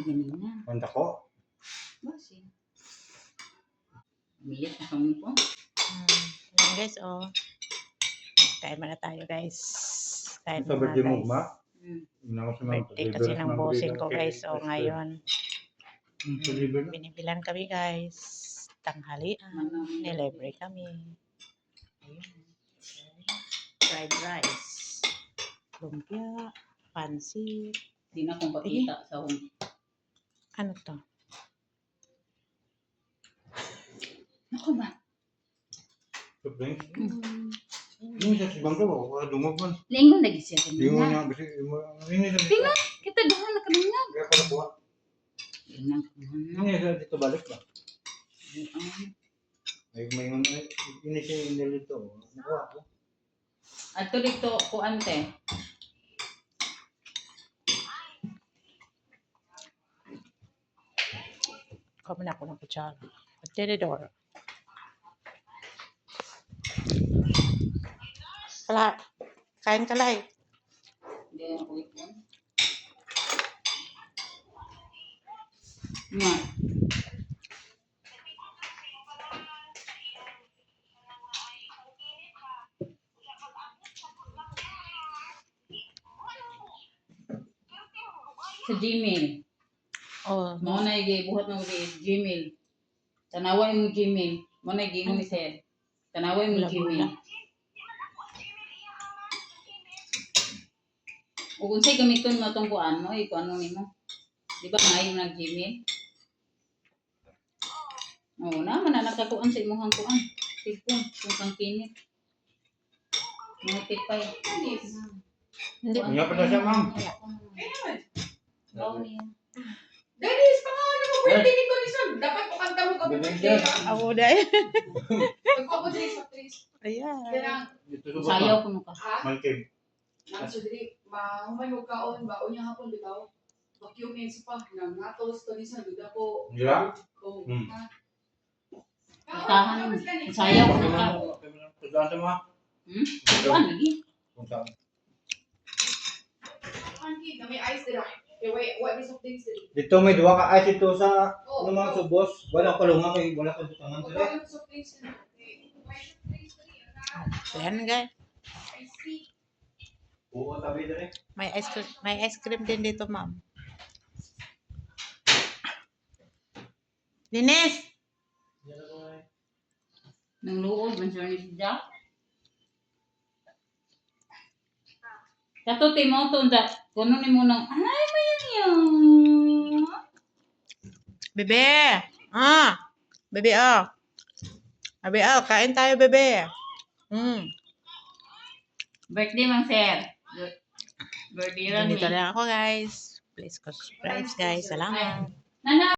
ganina. Punta ko. Basi. Bilis na kami po. Ayan guys, oh. Kain muna tayo guys. Kain Sa muna birthday mo, guys. ma? Birthday kasi ng bossing ko guys. So ngayon, Deliver na. binibilan kami guys. Tanghalian. Nilibre kami. Ayun. Fried rice. Lumpia. Pansit. Di na kong pakita sa home. Ano to? Ako ba? Surprise. Ini sa sibang ko, wala dungog man. Lingon lagi siya Lingon kanina. niya, kasi ini sa dito. Tingnan, kita doon nakadungag. Kaya ko nakuha. Tingnan. Ini sa dito balik ba? Ay, may ini siya inilito. Nakuha ko. Ato dito ko ante. Kami na ako ng kutsara. Tenedor. Kala. Kain kalay. Hindi ako ipon. Nga. Sa Gmail. Oh, Mo na buhat ng Gmail. Tanaway mo Gmail. Mo na gingon ni Sir. Tanaway mo Gmail. O kung sa'y gamiton mo itong kuan mo, kung ano nimo. Di ba ngayon ng Gmail? Oo naman na nakakuan sa imuhang kuan. Tipon, kung kang kinit. Notify. hindi. Nga pa na siya, ma'am. Oo niya. Dennis, pangalan mo birthday ni Tony. Dapat mo kanta mo kapag birthday ka. Ako dahil. Nagpapadali sa Tris. Ayan. Kaya Sayaw ko mo ka. ha? Malkin. Nagsudri, mahumay mo kaon ba? Unya hapon bitaw. Vacuum means pa. Nang natos Tony sa duda ko. Dira? Oh, Hmm. ha? Tahan mo. Sayaw ko ka. Pagdaan sa mga. Kuan lagi. Kung saan. Auntie, na may ice dira. Kaya what is of things dira? Dito may duwa ka ice ito sa Oh, ano mga subos. Wala ko lunga kay wala ko butangan sila. what is of things dira? May soft drinks dira. Ayan guys. Ice tea. Oo, tabi dire. May ice cream din dito, ma'am. Linis! Nang luod, man siya ni si Jack. Kato timoto da. Kuno ni mo nang, ay mayan yun. Bebe! Bebe, oh. Bebe, oh. Kain tayo, bebe. Birthday mang Sir. Birthday ran Dito ni. lang ako, guys. Please subscribe, guys. Salamat. Nana.